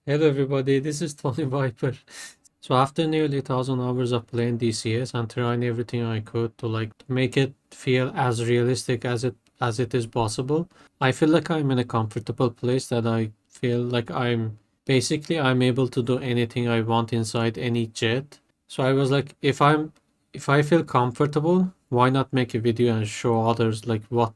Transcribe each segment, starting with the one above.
Hello everybody, this is Tony Viper. So after nearly 1,000 hours of playing DCS and trying everything I could to make it feel as realistic as it is possible, I feel like I'm in a comfortable place that I feel like I'm able to do anything I want inside any jet. So I was like, if I feel comfortable, why not make a video and show others like what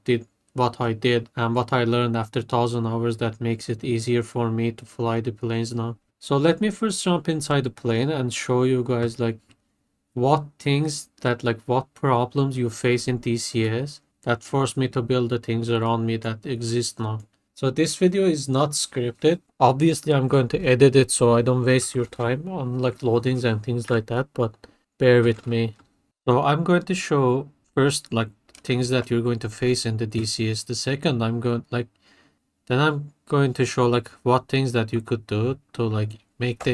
I did and what I learned after 1,000 hours that makes it easier for me to fly the planes now. So let me first jump inside the plane and show you guys what problems you face in DCS that forced me to build the things around me that exist now. So this video is not scripted. Obviously, I'm going to edit it so I don't waste your time on like loadings and things like that, but bear with me. So I'm going to show first like things that you're going to face in the DCS. The second I'm going to show like what things that you could do to make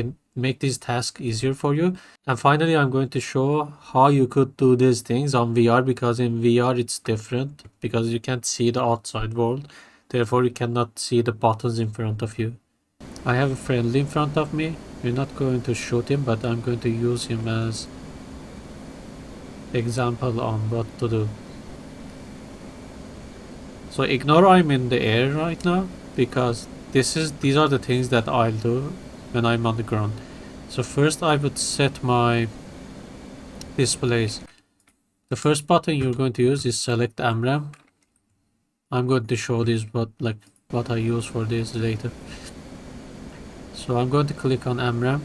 these tasks easier for you. And finally, I'm going to show how you could do these things on VR because in VR it's different because you can't see the outside world. Therefore, you cannot see the buttons in front of you. I have a friendly in front of me. We're not going to shoot him, but I'm going to use him as example on what to do. So ignore I'm in the air right now because these are the things that I'll do when I'm on the ground. So first I would set my displays. The first button you're going to use is select AMRAM. I'm going to show this what I use for this later. So I'm going to click on AMRAM.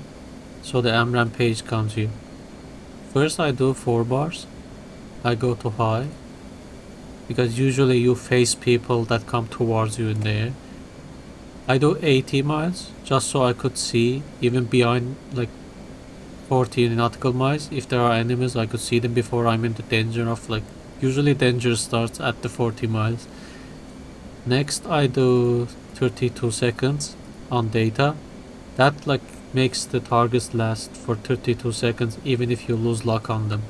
So the AMRAM page comes here. First I do 4 bars. I go to high because usually you face people that come towards you in the air. I do 80 miles just so I could see even behind like 40 nautical miles. If there are enemies, I could see them before I'm in the danger of usually danger starts at the 40 miles. Next, I do 32 seconds on data. That makes the targets last for 32 seconds even if you lose luck on them.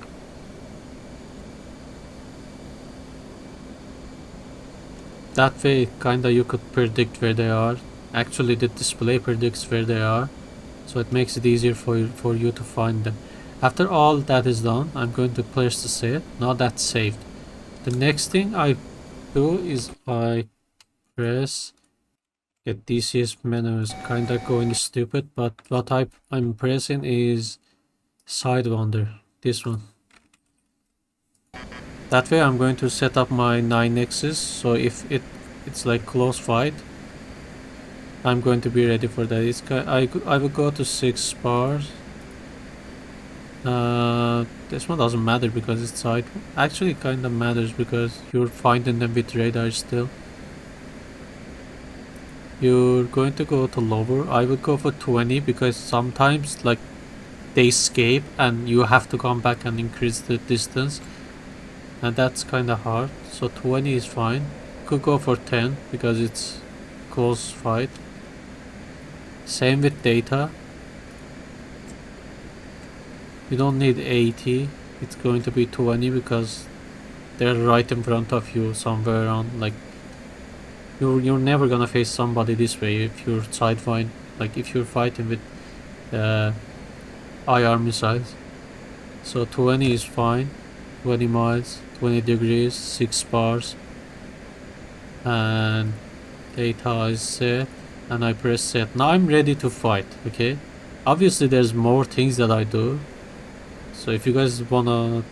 That way, kinda you could predict where they are. Actually, the display predicts where they are, so it makes it easier for you to find them. After all that is done, I'm going to place the set. Now that's saved. The next thing I do is I press get DCS menu is kinda going stupid, but what I'm pressing is Sidewinder, this one. That way I'm going to set up my 9x's, so if it's like close fight, I'm going to be ready for that. I will go to 6 bars. This one doesn't matter because it's side. Actually, kind of matters because you're finding them with radar still. You're going to go to lower. I would go for 20 because sometimes they escape and you have to come back and increase the distance, and that's kind of hard. So 20 is fine. Could go for 10 because it's close fight. Same with data. You don't need 80. It's going to be 20 because they're right in front of you somewhere on you're never gonna face somebody this way if you're sidewind, if you're fighting with IR missiles. So 20 is fine. 20 miles, 20 degrees, 6 bars, and data is set, and I press set. Now I'm ready to fight. Okay, obviously there's more things that I do, so if you guys wanna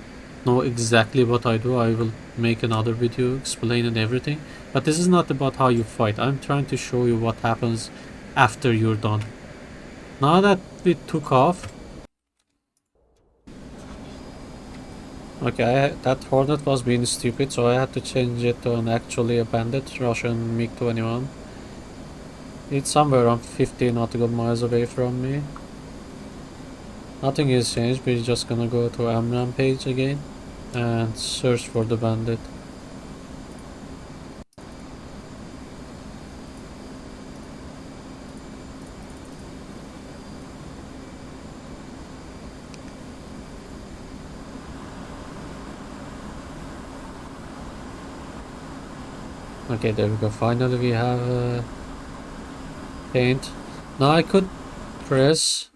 know exactly what I do, I will make another video explaining everything, but this is not about how you fight. I'm trying to show you what happens after you're done. Now that we took off, okay, that Hornet was being stupid, so I had to change it to actually a bandit Russian MiG-21. It's somewhere around 50 nautical miles away from me. Nothing is changed. We're just gonna go to AMRAM page again and search for the bandit. Okay, there we go. Finally we have paint. Now I could press.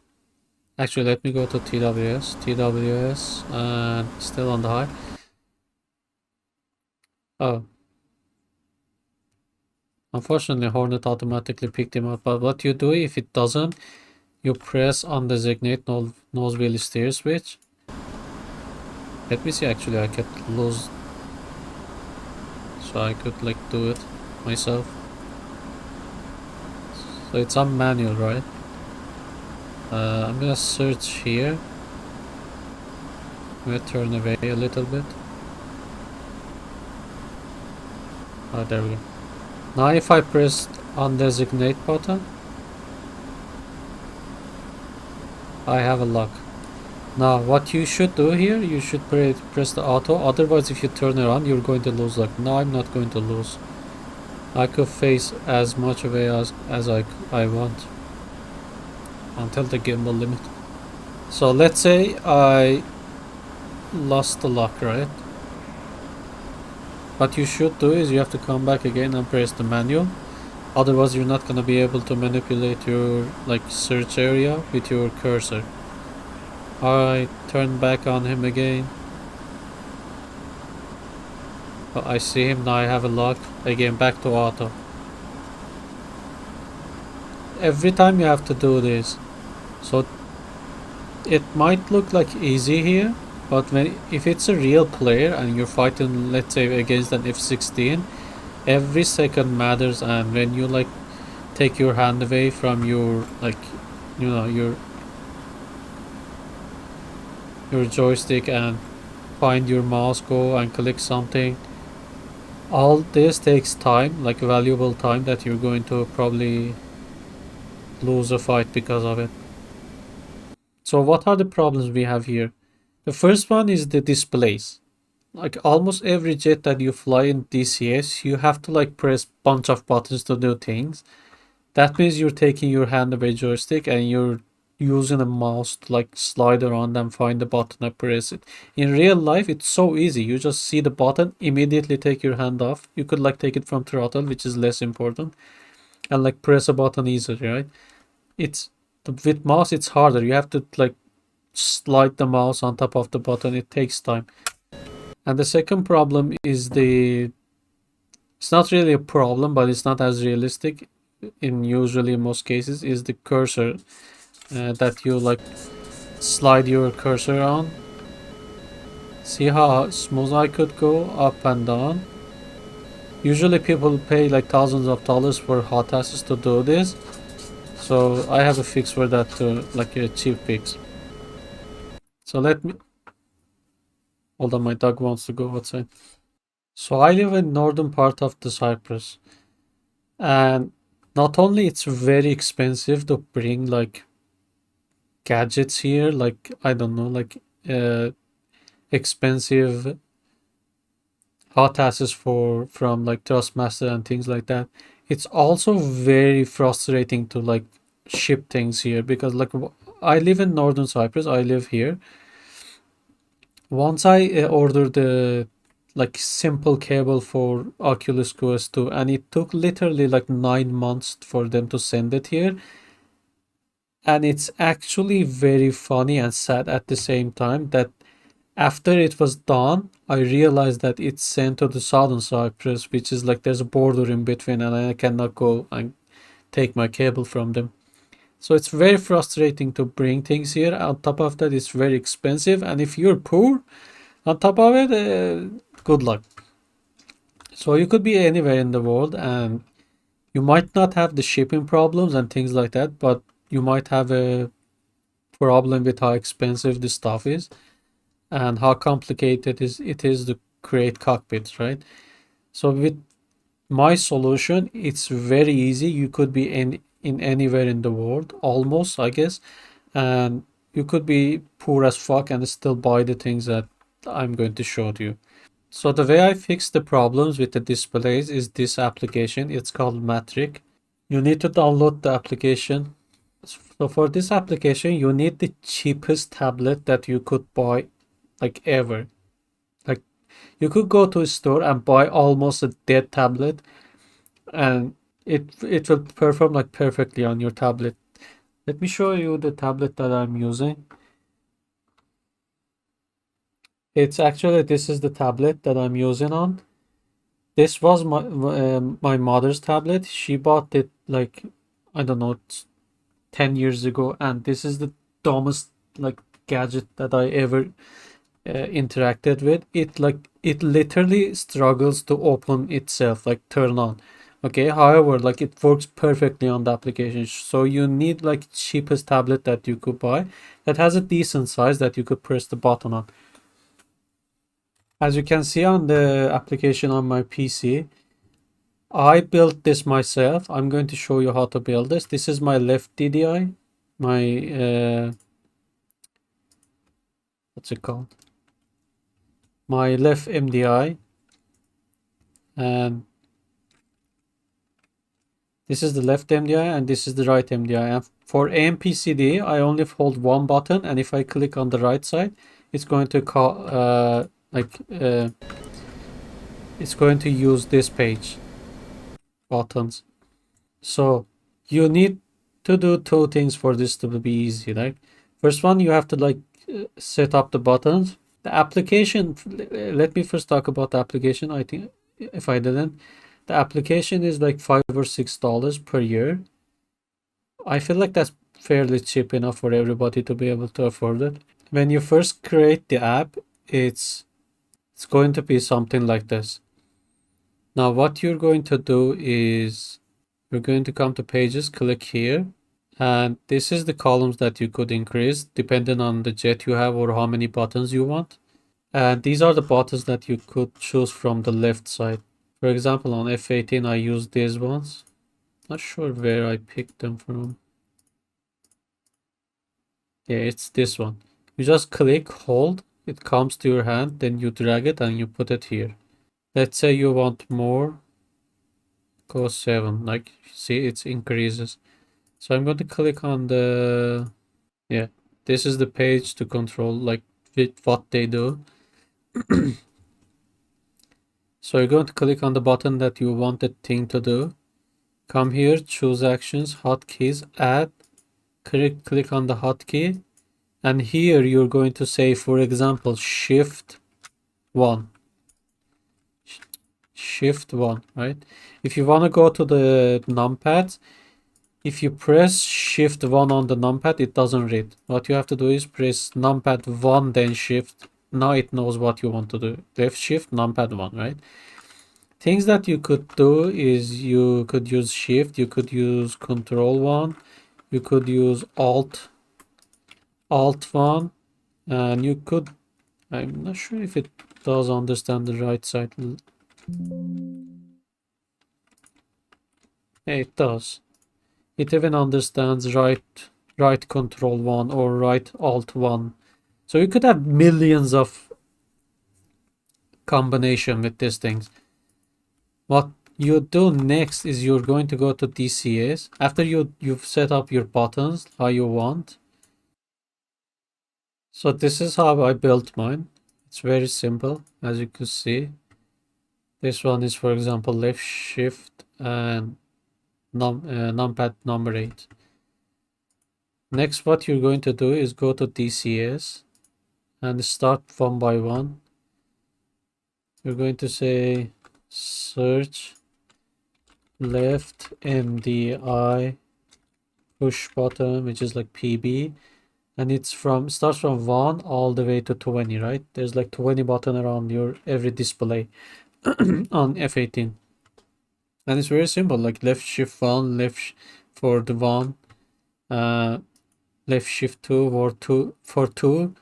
Actually, let me go to TWS, and still on the high. Oh, unfortunately, Hornet automatically picked him up. But what you do if it doesn't, you press on designate nose wheel steer switch. Let me see. Actually, I could lose, so I could like do it myself. So it's on manual, right? I'm gonna search here. I'm gonna turn away a little bit. Oh, there we go. Now if I press on designate button, I have a lock. Now what you should do here, you should press the auto, otherwise if you turn around you're going to lose luck. Now I'm not going to lose. I could face as much away as I want until the gimbal limit. So let's say I lost the lock, right? What you should do is you have to come back again and press the manual. Otherwise you're not gonna be able to manipulate your like search area with your cursor. I turn back on him again. Oh, I see him now. I have a lock. Again, back to auto. Every time you have to do this. So it might look like easy here, but if it's a real player and you're fighting, let's say against an F-16, every second matters. And when you like take your hand away from your like, you know, your joystick and find your mouse, go and click something, all this takes time, like valuable time that you're going to probably lose a fight because of it. So what are the problems we have here? The first one is the displays. Like almost every jet that you fly in DCS, you have to like press bunch of buttons to do things. That means you're taking your hand away joystick and you're using a mouse to like slide around and find the button and press it. In real life, it's so easy. You just see the button, immediately take your hand off. You could like take it from throttle, which is less important, and like press a button easily, right? It's with mouse, it's harder. You have to like slide the mouse on top of the button. It takes time. And the second problem is it's not really a problem, but it's not as realistic in usually most cases, is the cursor that you like slide your cursor on. See how smooth I could go up and down. Usually people pay like thousands of dollars for HOTAS to do this. So I have a fix for that too, like a cheap fix. So let me, hold on, my dog wants to go outside. So I live in northern part of the Cyprus, and not only it's very expensive to bring like gadgets here, like I don't know, like expensive hot asses for from like Trustmaster and things like that. It's also very frustrating to like ship things here because like I live in northern Cyprus. I live here. Once I ordered the like simple cable for Oculus Quest 2, and it took literally like 9 months for them to send it here. And it's actually very funny and sad at the same time that after it was done, I realized that it's sent to the southern Cyprus, which is like there's a border in between, and I cannot go and take my cable from them. So it's very frustrating to bring things here. On top of that, it's very expensive, and if you're poor, on top of it, good luck. So you could be anywhere in the world, and you might not have the shipping problems and things like that, but you might have a problem with how expensive the stuff is and how complicated it is to create cockpits, right? So with my solution, it's very easy. You could be in anywhere in the world, almost, I guess, and you could be poor as fuck and still buy the things that I'm going to show you. So the way I fix the problems with the displays is this application. It's called Matric. You need to download the application. So for this application, you need the cheapest tablet that you could buy, like ever. Like you could go to a store and buy almost a dead tablet, and it will perform like perfectly on your tablet. Let me show you the tablet that I'm using. It's actually, this is the tablet that I'm using on. This was my mother's tablet. She bought it like, I don't know, 10 years ago, and this is the dumbest like gadget that I ever interacted with. It literally struggles to open itself, like turn on. Okay, however, like it works perfectly on the application. So you need like cheapest tablet that you could buy that has a decent size that you could press the button on. As you can see on the application on my PC, I built this myself. I'm going to show you how to build this. This is my left DDI, my what's it called? My left MDI, and this is the left MDI, and this is the right MDI. And for AMPCD, I only hold one button, and if I click on the right side, it's going to call it's going to use this page buttons. So you need to do two things for this to be easy. Like first one, you have to like set up the buttons. The application, let me first talk about the application. I think if I didn't, the application is like $5 or $6 per year. I feel like that's fairly cheap enough for everybody to be able to afford it. When you first create the app, it's going to be something like this. Now what you're going to do is you're going to come to pages, click here, and this is the columns that you could increase depending on the jet you have or how many buttons you want. And these are the buttons that you could choose from the left side. For example, on F18, I use these ones. Not sure where I picked them from. Yeah, it's this one. You just click, hold, it comes to your hand, then you drag it and you put it here. Let's say you want more, go 7. Like, see, it increases. So I'm going to click on the, yeah, this is the page to control like what they do. So you're going to click on the button that you want the thing to do. Come here, choose actions, hotkeys, add, click on the hotkey, and here you're going to say, for example, shift 1. Shift 1, right? If you want to go to the numpad, if you press shift 1 on the numpad, it doesn't read. What you have to do is press numpad 1, then shift. Now it knows what you want to do. Left shift, numpad 1, right? Things that you could do is you could use shift, you could use control 1, you could use alt 1, and you could, I'm not sure if it does understand the right side. It does. It even understands right control 1 or right alt 1. So you could have millions of combination with these things. What you do next is you're going to go to DCS. After you've set up your buttons how you want. So this is how I built mine. It's very simple, as you can see. This one is, for example, left shift and numpad number 8. Next, what you're going to do is go to DCS and start one by one. You're going to say search left MDI push button, which is like PB, and starts from 1 all the way to 20, right? There's like 20 button around your every display on F18. And it's very simple, like left shift 1, for the 1, left shift 2 for 2,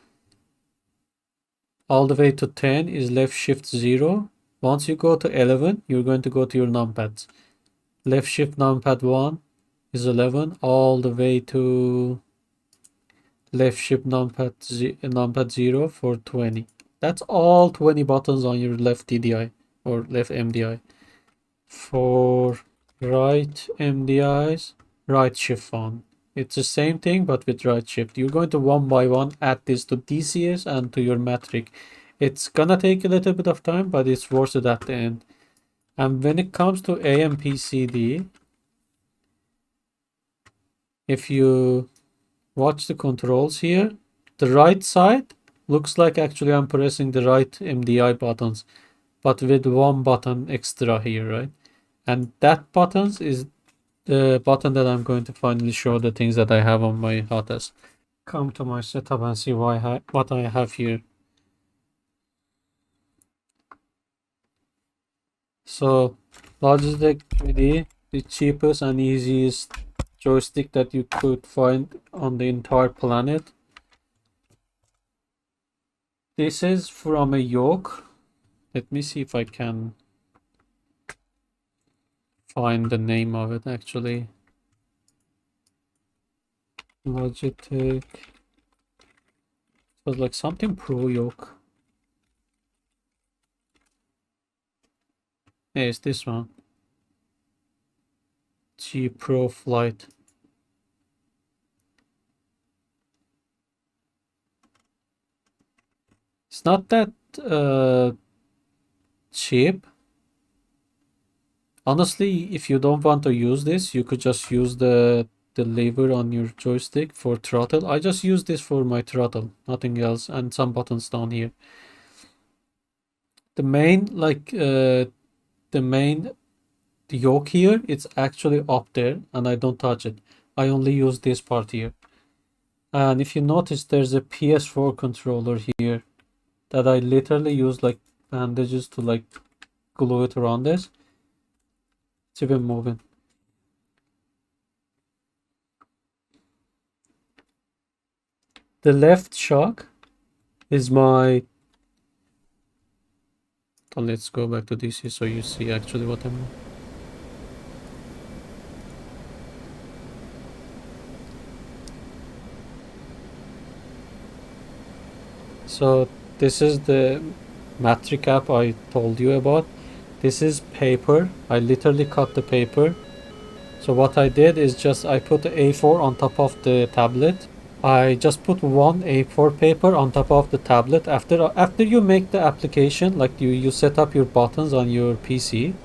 all the way to 10 is left shift 0. Once you go to 11, you're going to go to your numpads. Left shift numpad 1 is 11, all the way to left shift numpad 0 for 20. That's all 20 buttons on your left DDI or left MDI. For right MDIs, right shift 1. It's the same thing but with right shift. You're going to one by one add this to DCS and to your metric. It's gonna take a little bit of time, but it's worth it at the end. And when it comes to AMPCD, if you watch the controls here. The right side looks like actually I'm pressing the right MDI buttons, but with one button extra here, right? And that buttons is the button that I'm going to finally show the things that I have on my HOTAS. Come to my setup and see what I have here. So Logitech 3D, the cheapest and easiest joystick that you could find on the entire planet. This is from a yoke. Let me see if I can find the name of it actually. Logitech. It was like something Pro yoke. Yeah, it's this one. G Pro Flight. It's not that cheap. Honestly, if you don't want to use this, you could just use the lever on your joystick for throttle. I just use this for my throttle, nothing else, and some buttons down here. The main the yoke here, it's actually up there and I don't touch it. I only use this part here. And if you notice, there's a PS4 controller here that I literally use like bandages to like glue it around this. It's even moving. The left shock is my... Let's go back to DC so you see actually what I mean. So this is the matrix app I told you about. This is paper. I literally cut the paper. So what I did is just I put the A4 on top of the tablet. I just put one A4 paper on top of the tablet. After you make the application, like you set up your buttons on your PC,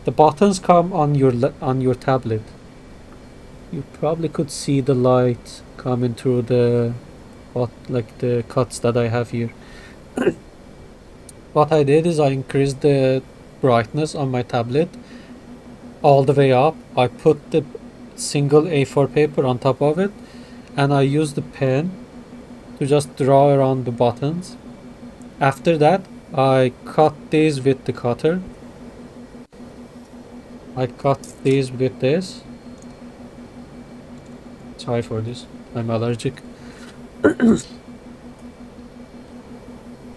the buttons come on your tablet. You probably could see the light coming through the cuts that I have here. What I did is I increased the brightness on my tablet all the way up. I put the single A4 paper on top of it, and I used the pen to just draw around the buttons. After that, I cut these with the cutter. I cut these with this. Sorry for this, I'm allergic.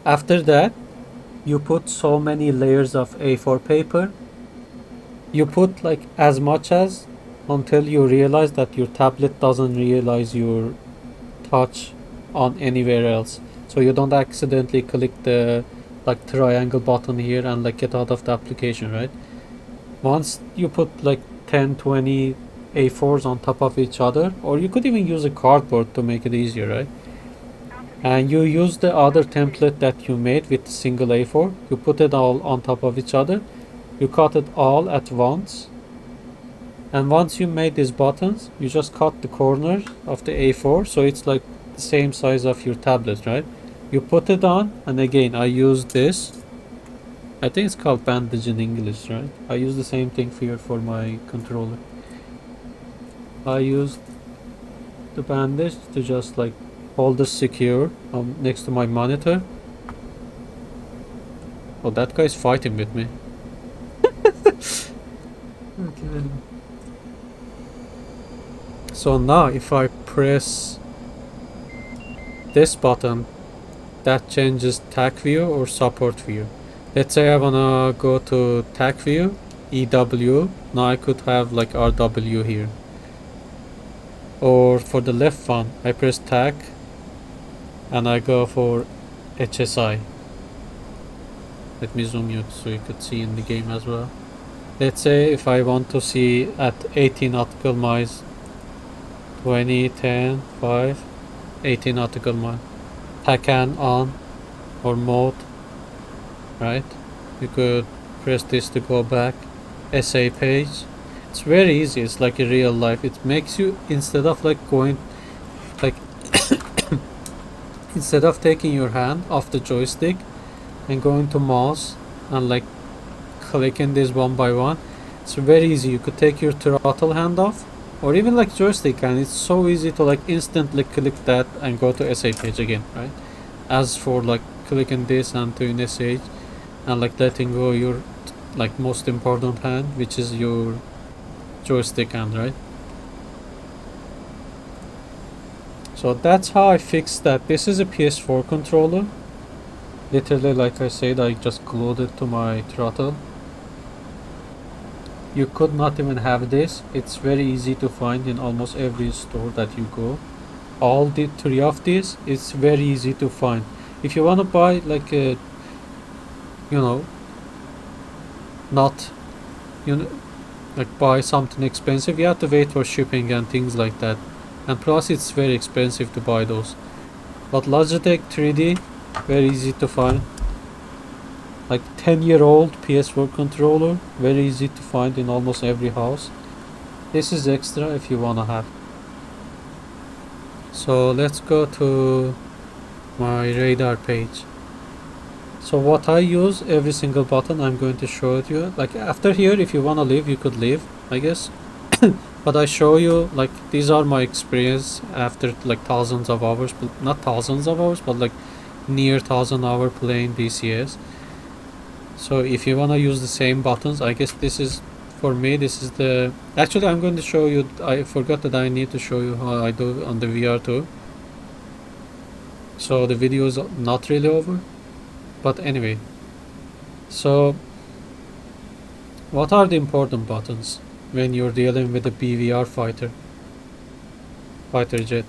After that, you put so many layers of A4 paper. You put like as much as until you realize that your tablet doesn't realize your touch on anywhere else. So you don't accidentally click the like triangle button here and like get out of the application, right? Once you put like 10-20 A4s on top of each other, or you could even use a cardboard to make it easier, right? And you use the other template that you made with single A4, you put it all on top of each other, you cut it all at once, and once you made these buttons, you just cut the corner of the A4 so it's like the same size of your tablet, right? You put it on, and again I use this. I think it's called bandage in English, right? I use the same thing here for my controller. I use the bandage to just like hold this secure next to my monitor. Oh, that guy's fighting with me. Okay. So now if I press this button, that changes TAC view or support view. Let's say I wanna go to TAC view, EW, now I could have like RW here. Or for the left one, I press TAC and I go for HSI. Let me zoom you so you could see in the game as well. Let's say if I want to see at 80 nautical miles, 20, 10, 5, 80 nautical miles. TACAN on or mode, right? You could press this to go back. SA page. It's very easy. It's like a real life. It makes you, instead of like going like instead of taking your hand off the joystick and going to mouse and like clicking this one by one, it's very easy. You could take your throttle hand off or even like joystick, and it's so easy to like instantly click that and go to SA page again, right? As for like clicking this and doing SH and like letting go your like most important hand, which is your joystick hand, right? So that's how I fixed that. This is a PS4 controller. Literally, like I said, I just glued it to my throttle. You could not even have this. It's very easy to find in almost every store that you go. All the three of these, it's very easy to find. If you want to buy like a, you know, not, you know, like buy something expensive, you have to wait for shipping and things like that. And plus it's very expensive to buy those. But Logitech 3D, very easy to find. Like 10-year-old PS4 controller, very easy to find in almost every house. This is extra if you wanna have. So let's go to my radar page. So what I use, every single button I'm going to show it you. Like after here, if you wanna leave, you could leave, I guess. But I show you, like these are my experience after like thousands of hours, but not thousands of hours, but like near 1,000 hour playing DCS. So if you want to use the same buttons, I guess this is, for me, this is the, actually I'm going to show you, I forgot that I need to show you how I do on the VR2. So the video is not really over, but anyway. So what are the important buttons when you're dealing with a BVR fighter jet?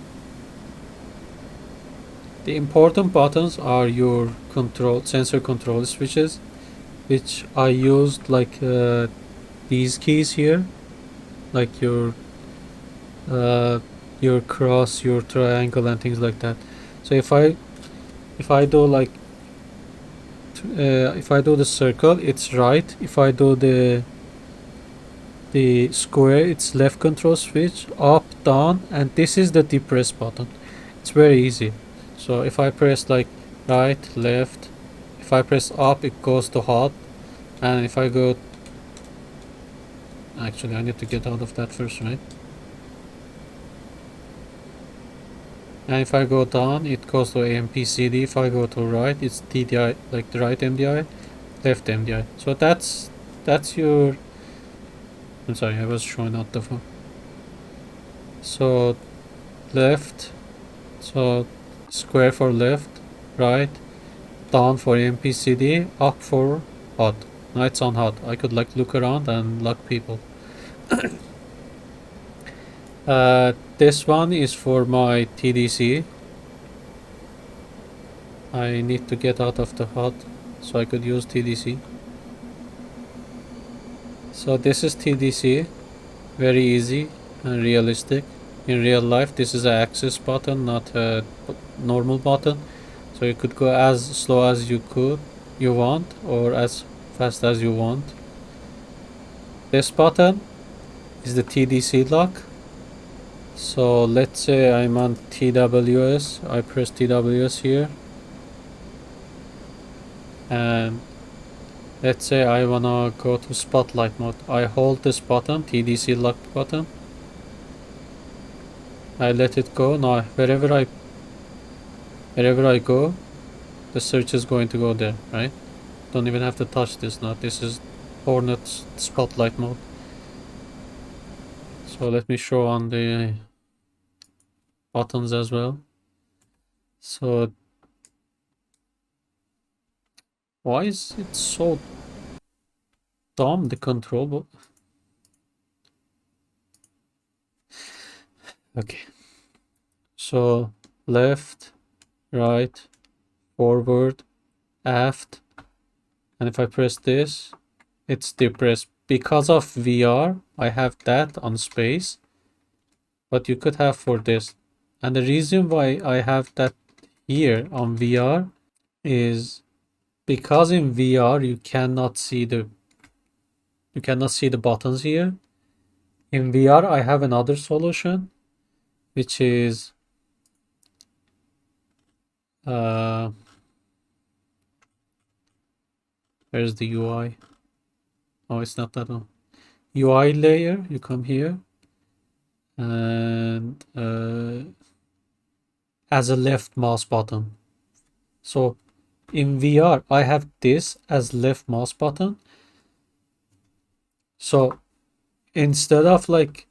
The important buttons are your sensor control switches, which I used like these keys here, like your cross, your triangle, and things like that. So if I do like if I do the circle, it's right. If I do the square, it's left control switch, up, down, and this is the depress button. It's very easy. So if I press like right, left, if I press up, it goes to hot, and if I go, actually I need to get out of that first, right? And if I go down, it goes to AMPCD. If I go to right, it's TDI, like the right MDI, left MDI. So that's your, I'm sorry, I was showing out the phone. So left, so square for left, right, down for AMPCD, up for hot. Now it's on hot. I could like look around and lock people. This one is for my TDC. I need to get out of the hot so I could use TDC. So this is TDC, very easy and realistic. In real life, this is an access button, not a normal button. So you could go as slow as you want, or as fast as you want. This button is the TDC lock. So let's say I'm on TWS, I press TWS here, and let's say I wanna go to spotlight mode. I hold this button, TDC lock button, I let it go. Now wherever I go, the search is going to go there, right? Don't even have to touch this now. This is Hornet's spotlight mode. So let me show on the buttons as well. So why is it so dumb, the control button? Okay. So left, right, forward, aft, and if I press this, it's depressed. Because of VR, I have that on space, but you could have for this. And the reason why I have that here on VR is because in VR you cannot see the buttons here. In VR I have another solution, which is Where's the UI? Oh, it's not that one. UI layer, you come here and as a left mouse button. So in VR, I have this as left mouse button. So instead of like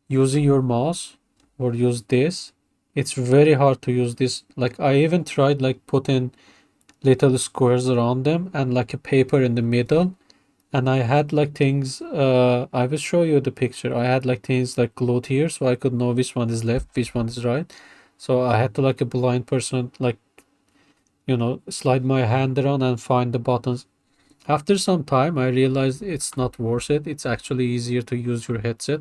using your mouse or use this, it's very hard to use this. Like I even tried like putting little squares around them and like a paper in the middle, and I had like things, I will show you the picture. I had like things like glued here so I could know which one is left, which one is right. So I had to, like a blind person, like, you know, slide my hand around and find the buttons. After some time I realized it's not worth it. It's actually easier to use your headset.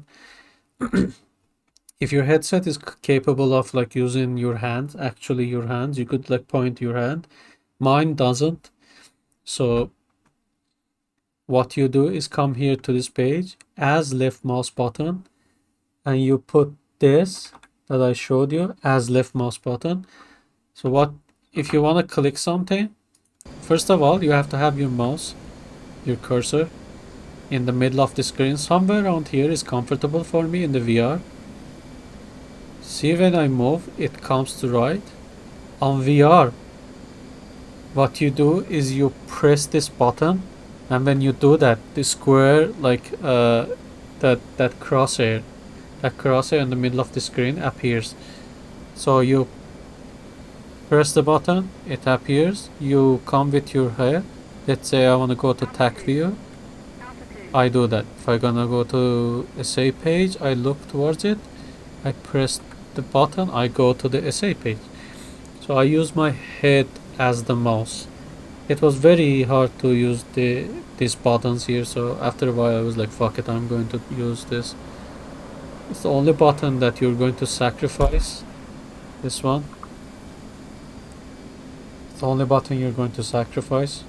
If your headset is capable of like using your hands, actually your hands, you could like point your hand. Mine doesn't. So what you do is come here to this page as left mouse button, and you put this that I showed you as left mouse button. So what if you want to click something? First of all, you have to have your mouse, your cursor in the middle of the screen. Somewhere around here is comfortable for me in the VR. See, when I move, it comes to right. On VR, what you do is you press this button, and when you do that, the square, like that crosshair in the middle of the screen appears. So you press the button, it appears. You come with your head. Let's say I want to go to TAC view. I do that. If I'm gonna go to essay page, I look towards it, I press the button, I go to the essay page. So I use my head as the mouse. It was very hard to use these buttons here, so after a while I was like, fuck it, I'm going to use this. It's the only button that you're going to sacrifice. This one. It's the only button you're going to sacrifice.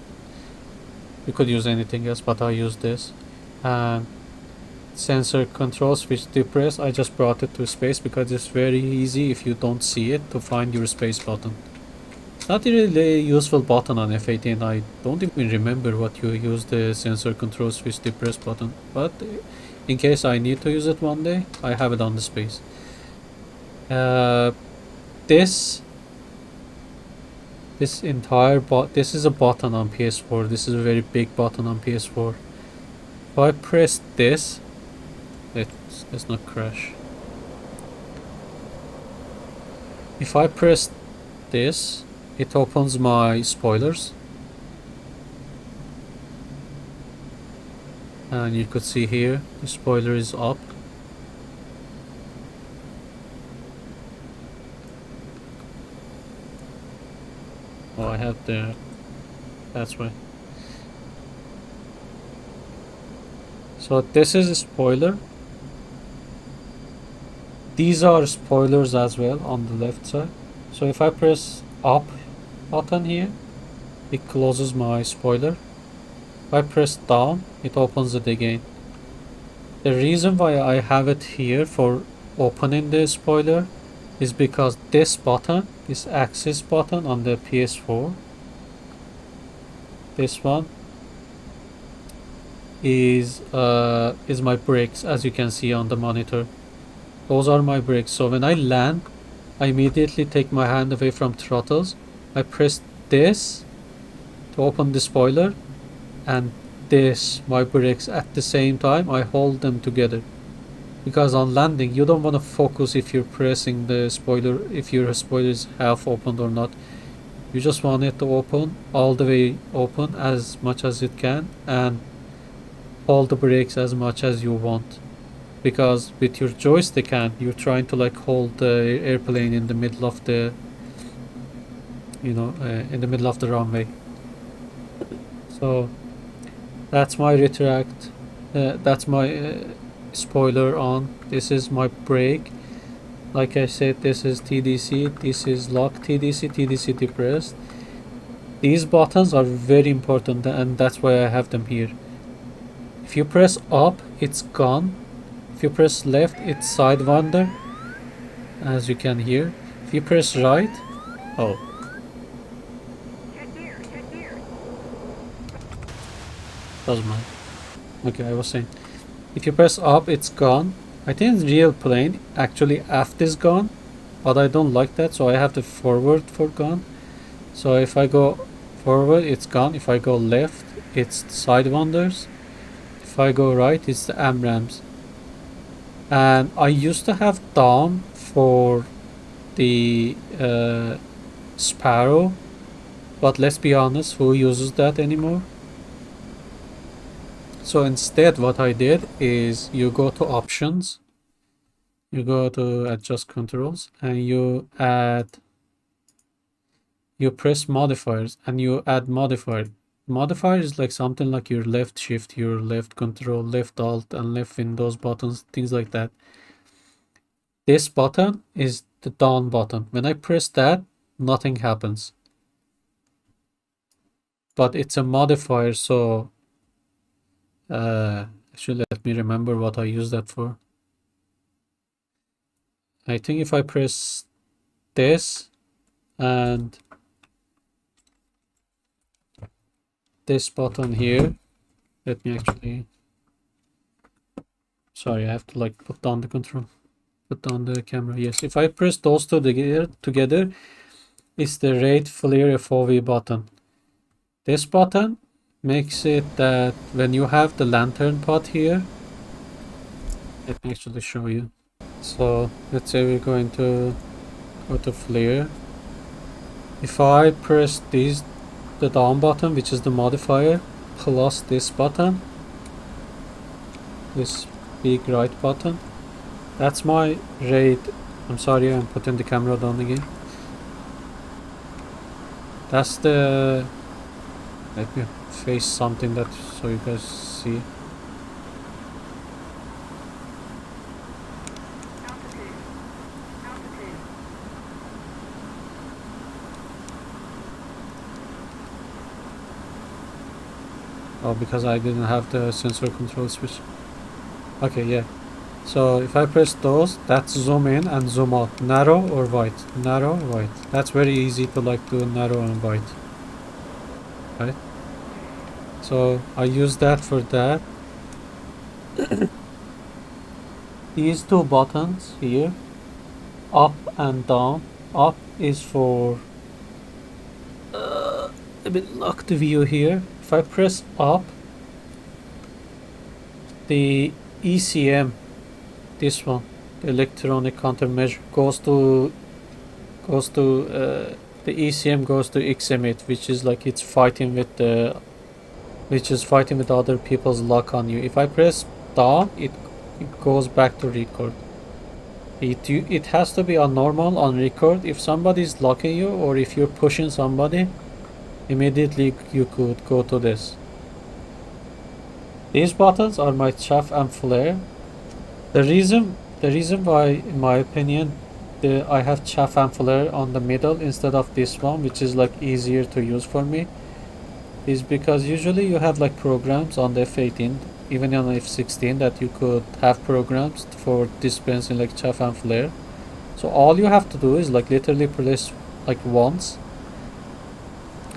You could use anything else, but I use this. And sensor control switch depress, I just brought it to space because it's very easy if you don't see it to find your space button. It's not really a useful button on F18. I don't even remember what you use the sensor control switch depress button, but in case I need to use it one day, I have it on the space. This entire this is a button on PS4. This is a very big button on PS4. If I press this, let's not crash. If I press this, it opens my spoilers, and you could see here the spoiler is up. Oh, I have the, that's why. So this is a spoiler. These are spoilers as well on the left side. So if I press up button here, it closes my spoiler. If I press down, it opens it again. The reason why I have it here for opening the spoiler is because this button, this axis button on the PS4, this one is my brakes, as you can see on the monitor. Those are my brakes. So when I land, I immediately take my hand away from throttles. I press this to open the spoiler, and this, my brakes, at the same time. I hold them together, because on landing you don't want to focus if you're pressing the spoiler, if your spoiler is half opened or not. You just want it to open all the way open as much as it can, and hold the brakes as much as you want, because with your joystick hand you're trying to like hold the airplane in the middle of the, you know, in the middle of the runway. So that's my retract, that's my spoiler on. This is my brake. Like I said, this is TDC, this is lock TDC, TDC depressed. These buttons are very important, and that's why I have them here. If you press up, it's gone. If you press left, it's sidewinder, as you can hear. If If you press right, oh, doesn't matter. Okay, I was saying, if you press up, it's gone. I think in real plane, actually aft is gone, but I don't like that, so I have the forward for gone. So if I go forward, it's gone. If I go left, it's the side wonders. If I go right, it's the AMRAMs. And I used to have down for the Sparrow, but let's be honest, who uses that anymore? So instead what I did is you go to options, you go to adjust controls, and you press modifiers and you add modifier. Modifier is like something like your left shift, your left control, left alt, and left Windows buttons, things like that. This button is the down button. When I press that, nothing happens. But it's a modifier, so actually let me remember what I use that for. I think if I press this and this button here, let me actually, sorry, I have to like put down the control, put down the camera. Yes, if I press those two together, it's the rate flare FOV button. This button makes it that when you have the lantern pot here, let me actually show you. So let's say we're going to go to flare. If I press the down button, which is the modifier, plus this button, this big right button, that's my rate. I'm sorry, I'm putting the camera down again. That's the, let me face something that so you guys see. Oh, because I didn't have the sensor control switch. Okay, yeah. So if I press those, that's zoom in and zoom out. Narrow or wide? Narrow, wide. That's very easy to like do narrow and wide. Right? So I use that for that. These two buttons here, up and down. Up is for let me lock the view here. If I press up, the ECM, this one, the electronic countermeasure, goes to the ECM goes to XEmit, which is like it's fighting with the, which is fighting with other people's lock on you. If I press down, it goes back to record. It has to be on normal on record. If somebody's locking you or if you're pushing somebody, immediately you could go to this. These buttons are my chaff and flare. The reason why, in my opinion, I have chaff and flare on the middle instead of this one, which is like easier to use for me, is because usually you have like programs on the F18, even on F16, that you could have programs for dispensing like chaff and flare. So all you have to do is like literally press like once,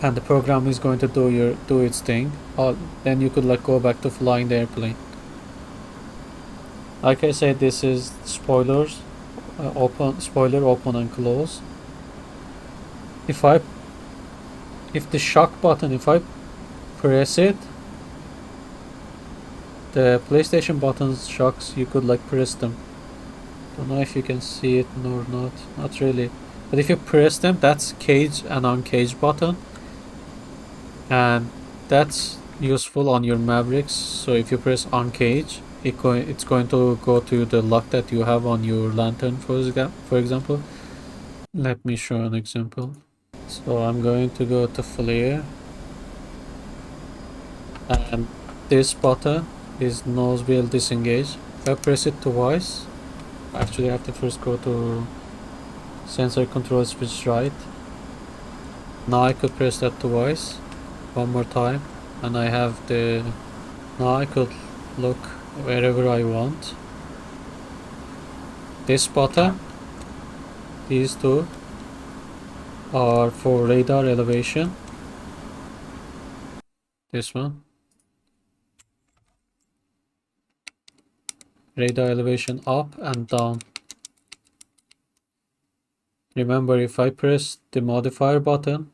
and the program is going to do its thing. Then you could like go back to flying the airplane. Like I said, this is spoilers, spoiler open and close. If the shock button, if I press it, the PlayStation buttons shocks, you could like press them. Don't know if you can see it or not really. But if you press them, that's cage and uncage button, and that's useful on your Mavericks. So if you press uncage, it's going to go to the lock that you have on your lantern, for example. Let me show an example. So I'm going to go to flare, and this button is nose wheel disengage. If I press it twice, actually I have to first go to sensor control switch right. Now I could press that twice, one more time, and I have the, now I could look wherever I want. This button, these two, are for radar elevation. This one. Radar elevation up and down. Remember, if I press the modifier button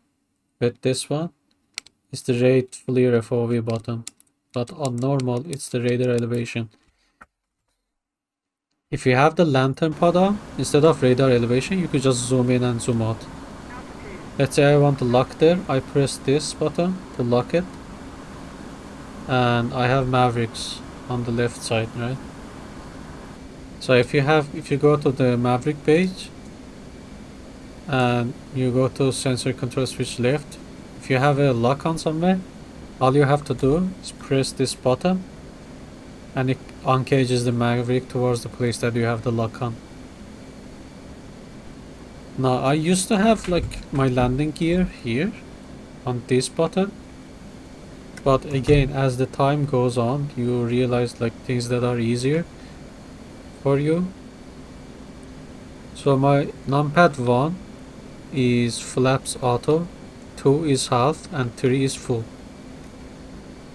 with this one, it's the rate FLIR FOV button. But on normal, it's the radar elevation. If you have the lantern pod on, instead of radar elevation, you could just zoom in and zoom out. Let's say I want to lock there, I press this button to lock it. And I have Mavericks on the left side, right? So if you go to the Maverick page and you go to sensor control switch left, if you have a lock on somewhere, all you have to do is press this button and it uncages the Maverick towards the place that you have the lock on. Now I used to have like my landing gear here on this button, but again, as the time goes on, you realize like things that are easier for you. So my numpad 1 is flaps auto, 2 is half, and 3 is full.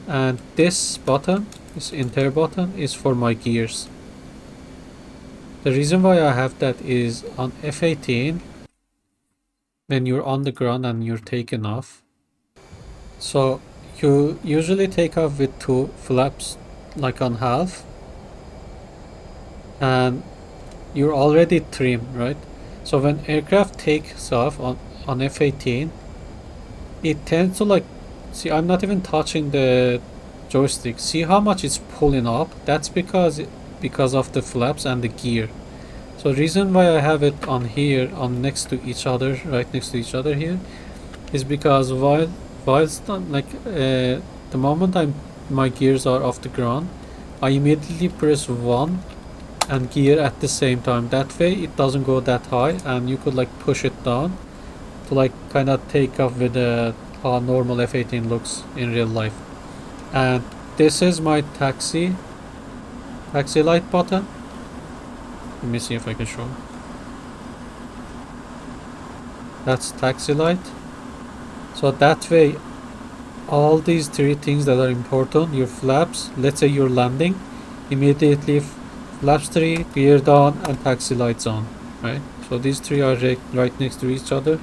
And this button, this enter button, is for my gears. The reason why I have that is on F18, when you're on the ground and you're taking off, so you usually take off with 2 flaps like on half, and you're already trimmed, right? So when aircraft takes off on F18, it tends to like, see, I'm not even touching the joystick. See how much it's pulling up? That's because of the flaps and the gear. So the reason why I have it on here, on next to each other, right next to each other here, is because whilst the moment my gears are off the ground, I immediately press 1 and gear at the same time. That way it doesn't go that high, and you could like push it down to like kind of take off with how normal F18 looks in real life. And this is my taxi light button. Let me see if I can show. That's taxi light. So that way all these 3 things that are important, your flaps, let's say you're landing, immediately flaps 3, gear down, and taxi lights on, right? So these 3 are right next to each other.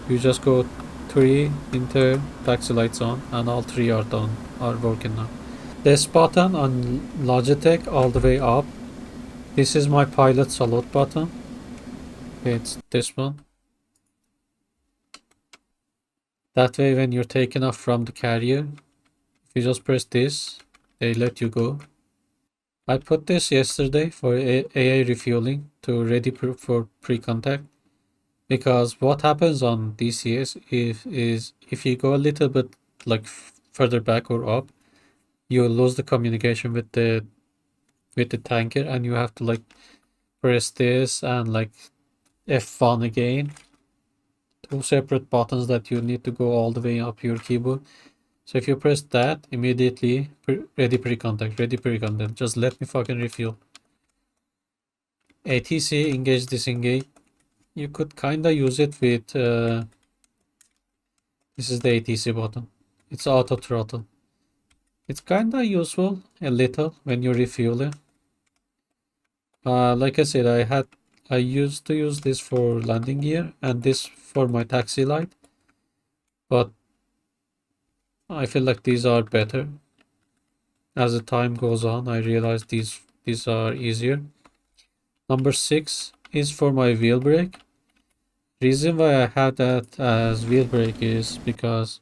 You just go 3, enter, taxi lights on, and all 3 are done, are working now. This button on Logitech all the way up, this is my pilot salute button. It's this one. That way when you're taking off from the carrier, if you just press this, they let you go. I put this yesterday for AA refueling to ready for pre-contact, because what happens on DCS is if you go a little bit like further back or up, you lose the communication with the tanker, and you have to like press this and like F1 again. 2 separate buttons that you need to go all the way up your keyboard. So if you press that, immediately ready pre-contact, just let me fucking refuel. ATC, engage, disengage. You could kinda use it with, this is the ATC button. It's auto throttle. It's kinda useful, a little, when you refuel it. Like I said, I used to use this for landing gear and this for my taxi light, but I feel like these are better. As the time goes on, I realize these are easier. Number 6 is for my wheel brake. Reason why I have that as wheel brake is because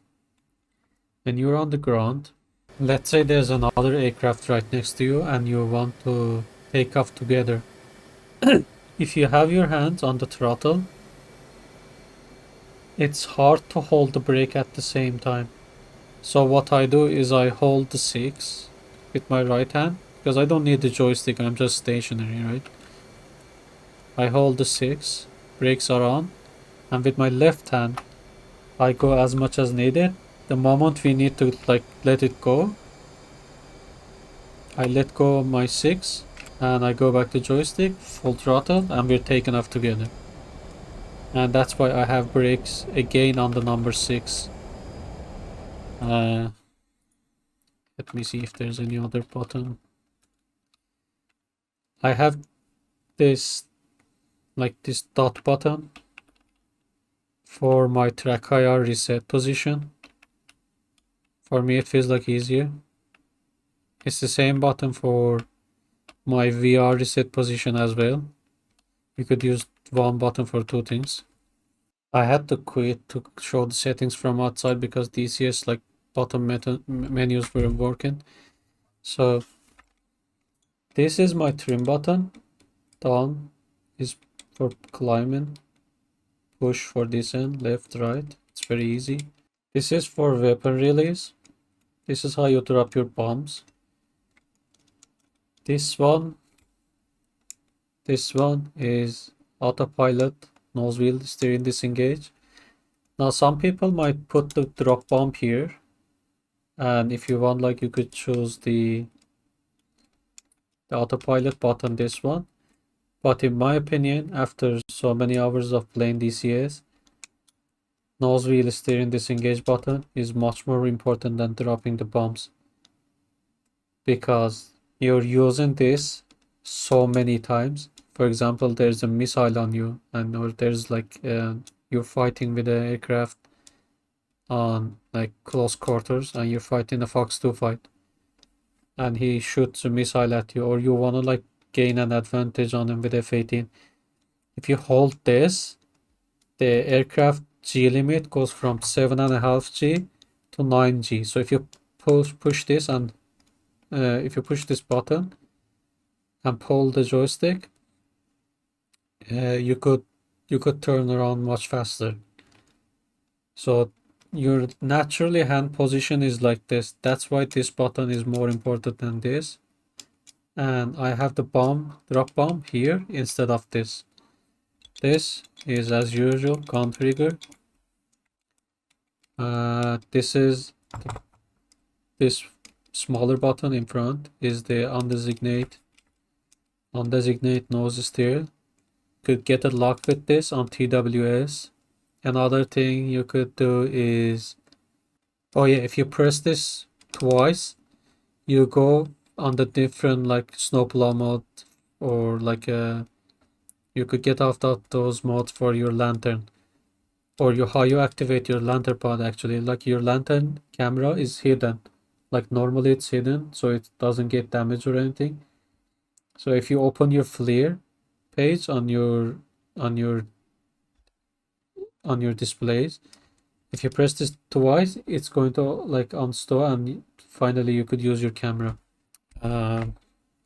when you're on the ground, let's say there's another aircraft right next to you and you want to take off together. If you have your hands on the throttle, it's hard to hold the brake at the same time. So what I do is I hold the 6 with my right hand, because I don't need the joystick, I'm just stationary, right? I hold the 6, brakes are on, and with my left hand I go as much as needed. The moment we need to like let it go, I let go of my 6 and I go back to joystick, full throttle, and we're taking off together. And that's why I have brakes again on the number 6. Let me see if there's any other button. I have this, like this dot button for my track IR reset position. For me it feels like easier. It's the same button for my VR reset position as well. You could use one button for two things. I had to quit to show the settings from outside because DCS like bottom menus were working. So this is my trim button. Down is for climbing. Push for descent, left, right. It's very easy. This is for weapon release. This is how you drop your bombs. This one is autopilot, nose wheel, steering disengage. Now some people might put the drop bomb here, and if you want, like, you could choose the autopilot button, this one. But in my opinion, after so many hours of playing DCS, nose wheel steering disengage button is much more important than dropping the bombs, because you're using this so many times. For example, there's a missile on you, and or there's like you're fighting with an aircraft on like close quarters, and you're fighting a Fox 2 fight, and he shoots a missile at you, or you want to like gain an advantage on him with F-18. If you hold this, the aircraft G limit goes from 7.5 G to 9 G. So if you push this, and if you push this button and pull the joystick, you could turn around much faster. So your naturally hand position is like this. That's why this button is more important than this. And I have the drop bomb here instead of this. This is as usual gun trigger. This is this smaller button in front is the undesignate nose steer. Could get a lock with this on TWS. Another thing you could do is, oh yeah, if you press this twice, you go on the different like snowplow mode, or like you could get out of those modes for your lantern, or how you activate your lantern pod. Actually, like your lantern camera is hidden, like normally it's hidden so it doesn't get damaged or anything. So if you open your FLIR page on your on your on your displays, if you press this twice, it's going to like unstore, and finally you could use your camera.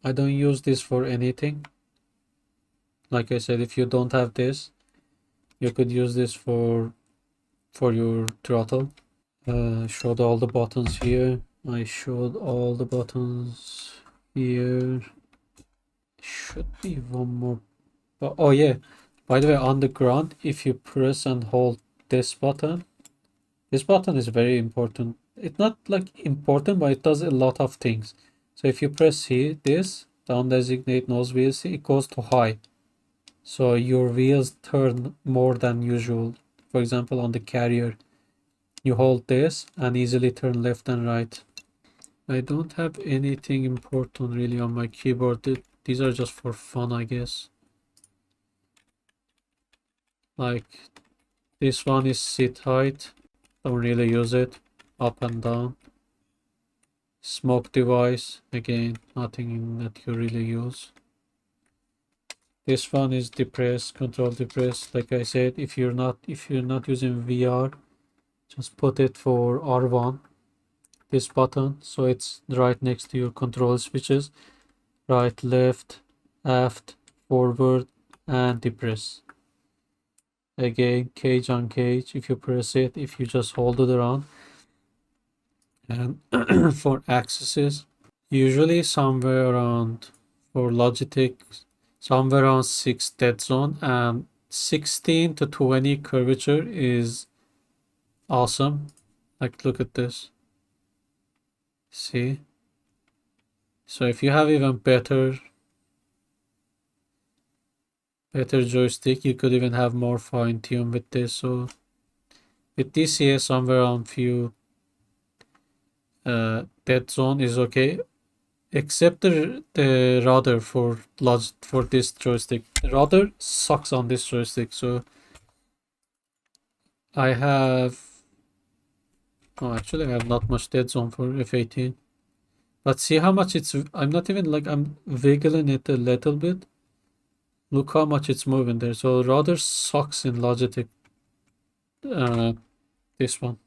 I don't use this for anything. Like I said, if you don't have this, you could use this for your throttle. Showed all the buttons here. I showed all the buttons here. Should be one more. But oh yeah, by the way, on the ground, if you press and hold this button is very important. It's not like important, but it does a lot of things. So if you press here, this down designate nose wheels, it goes to high. So your wheels turn more than usual. For example, on the carrier, you hold this and easily turn left and right. I don't have anything important really on my keyboard. These are just for fun, I guess. Like this one is sit height. Don't really use it. Up and down. Smoke device. Again, nothing that you really use. This one is depress, control depress. Like I said, if you're not using VR, just put it for R1, this button, so it's right next to your control switches. Right, left, aft, forward, and depress. Again, cage on cage. If you press it, if you just hold it around. And for axes, usually somewhere around, for Logitech, somewhere around 6 dead zone, and 16 to 20 curvature is awesome. Like, look at this. See? So if you have even better, better joystick. You could even have more fine tune with this. So with DCS somewhere on few dead zone is okay, except the rudder for this joystick. The rudder sucks on this joystick. So I have, oh, actually I have not much dead zone for F18. But see how much it's, I'm not even like, I'm wiggling it a little bit. Look how much it's moving there. So rudder sucks in Logitech. This one,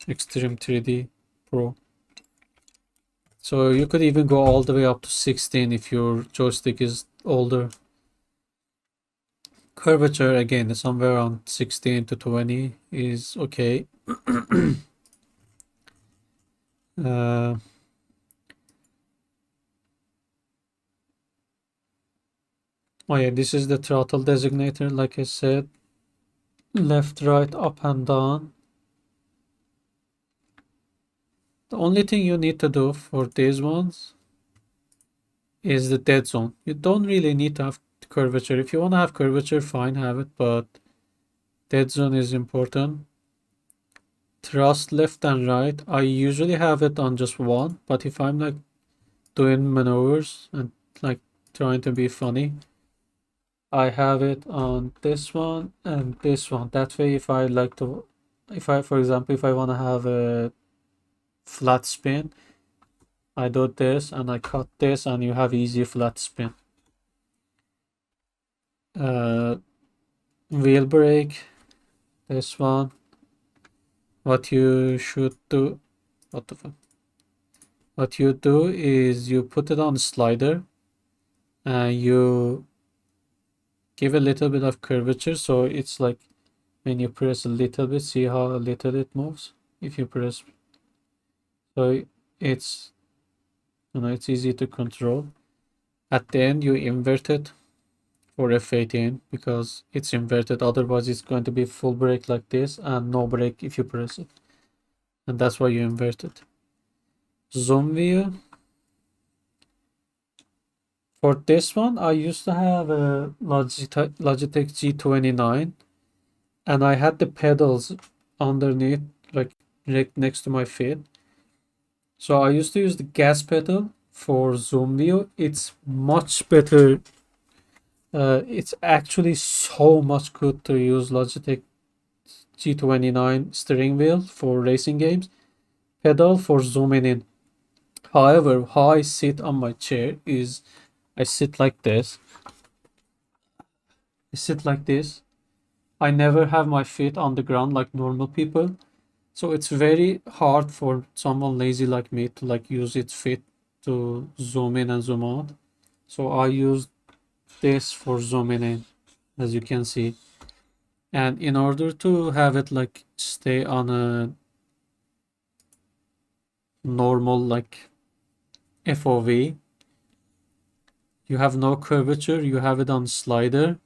Extreme 3D Pro. So you could even go all the way up to 16 if your joystick is older. Curvature again somewhere around 16 to 20 is okay. Oh yeah, this is the throttle designator, like I said. Left, right, up and down. The only thing you need to do for these ones is the dead zone. You don't really need to have curvature. If you want to have curvature, fine, have it, but dead zone is important. Thrust left and right. I usually have it on just one, but if I'm like doing maneuvers and like trying to be funny, I have it on this one and this one. That way, if I like to, for example, if I want to have a flat spin, I do this and I cut this and you have easy flat spin. Wheel brake, this one. What you should do, what the fuck? What you do is you put it on slider and you give a little bit of curvature. So it's like when you press a little bit, see how little it moves? If you press, so it's, you know, it's easy to control. At the end, you invert it for F18 because it's inverted. Otherwise, it's going to be full brake like this and no brake if you press it. And that's why you invert it. Zoom view. For this one, I used to have a Logitech G29 and I had the pedals underneath, like right next to my feet. So I used to use the gas pedal for zoom view. It's much better. It's actually so much good to use Logitech G29 steering wheel for racing games, pedal for zooming in. However, how I sit on my chair is I sit like this. I sit like this. I never have my feet on the ground like normal people. So it's very hard for someone lazy like me to like use its feet to zoom in and zoom out. So I use this for zooming in, as you can see. And in order to have it like stay on a normal like FOV, you have no curvature, you have it on slider,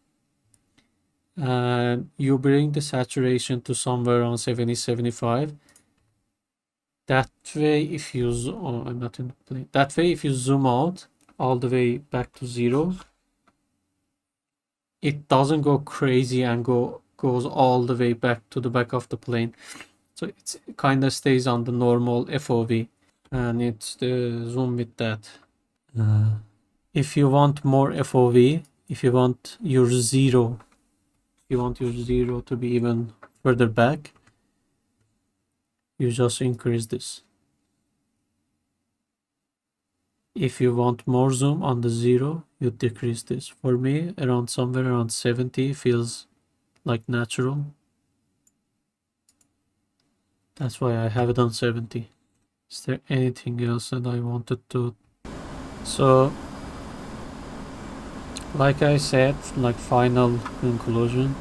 and you bring the saturation to somewhere around 70-75. That way, if you oh, I'm not in the plane. That way, if you zoom out all the way back to 0, it doesn't go crazy and goes all the way back to the back of the plane. So it kind of stays on the normal FOV, and it's the zoom with that. If you want more FOV, if you want your 0, to be even further back, you just increase this. If you want more zoom on the 0, you decrease this. For me, somewhere around 70 feels like natural. That's why I have it on 70. Is there anything else that I wanted to? So, like I said, like final conclusion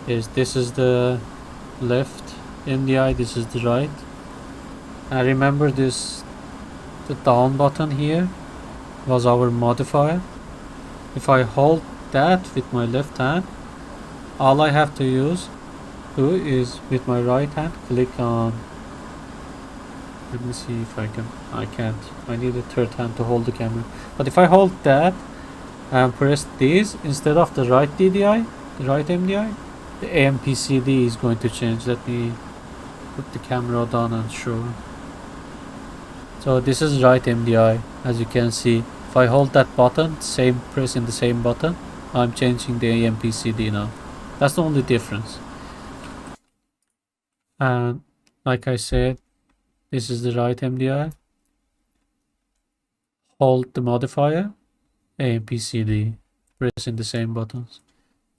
is this is the left MDI, this is the right. I remember this, the down button here was our modifier. If I hold that with my left hand, all I have to do is with my right hand click on, let me see if I can, I can't, I need a third hand to hold the camera. But if I hold that and press this instead of the right DDI, the right MDI, the AMPCD is going to change. Let me put the camera down and show. So this is right MDI, as you can see. If I hold that button, pressing the same button, I'm changing the AMPCD now. That's the only difference. And like I said, this is the right MDI. Hold the modifier, AMPCD, pressing the same buttons.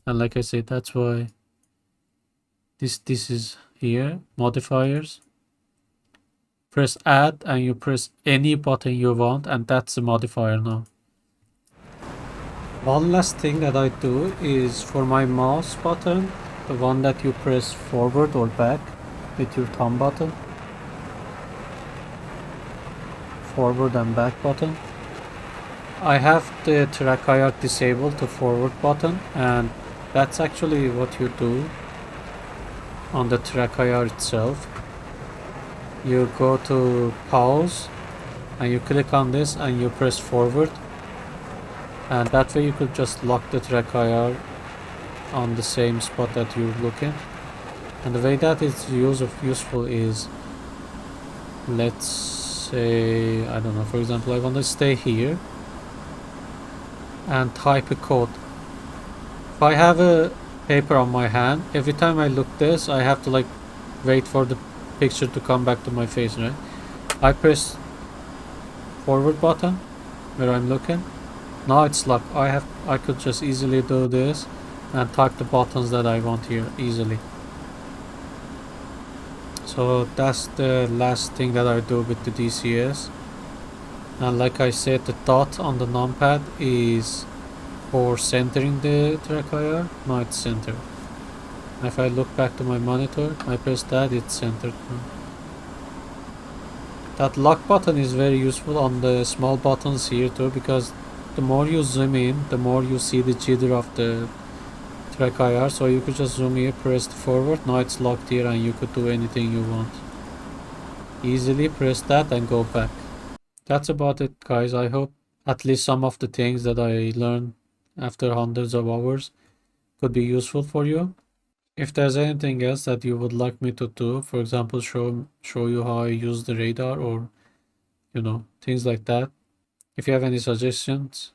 And like I said, that's why this is here, modifiers. Press add and you press any button you want, and that's the modifier now. One last thing that I do is for my mouse button, the one that you press forward or back with your thumb button, forward and back button, I have the track IR disabled to forward button, and that's actually what you do on the track IR itself. You go to pause and you click on this and you press forward, and that way you could just lock the track IR on the same spot that you're looking. And the way that is useful is, let's say, I don't know, for example, I want to stay here and type a code. If I have a paper on my hand, every time I look this, I have to like wait for the picture to come back to my face, right? I press forward button where I'm looking. Now it's locked. I could just easily do this and type the buttons that I want here easily. So that's the last thing that I do with the DCS. And like I said, the dot on the numpad is for centering the track IR. Now it's centered. And if I look back to my monitor, I press that, it's centered now. That lock button is very useful on the small buttons here too, because the more you zoom in, the more you see the jitter of the track IR. So you could just zoom here, press forward, now it's locked here and you could do anything you want. Easily press that and go back. That's about it, guys. I hope at least some of the things that I learned after hundreds of hours could be useful for you. If there's anything else that you would like me to do, for example, show you how I use the radar, or things like that. If you have any suggestions,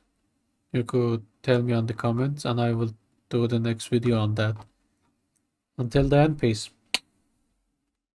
you could tell me on the comments and I will do the next video on that. Until then, peace.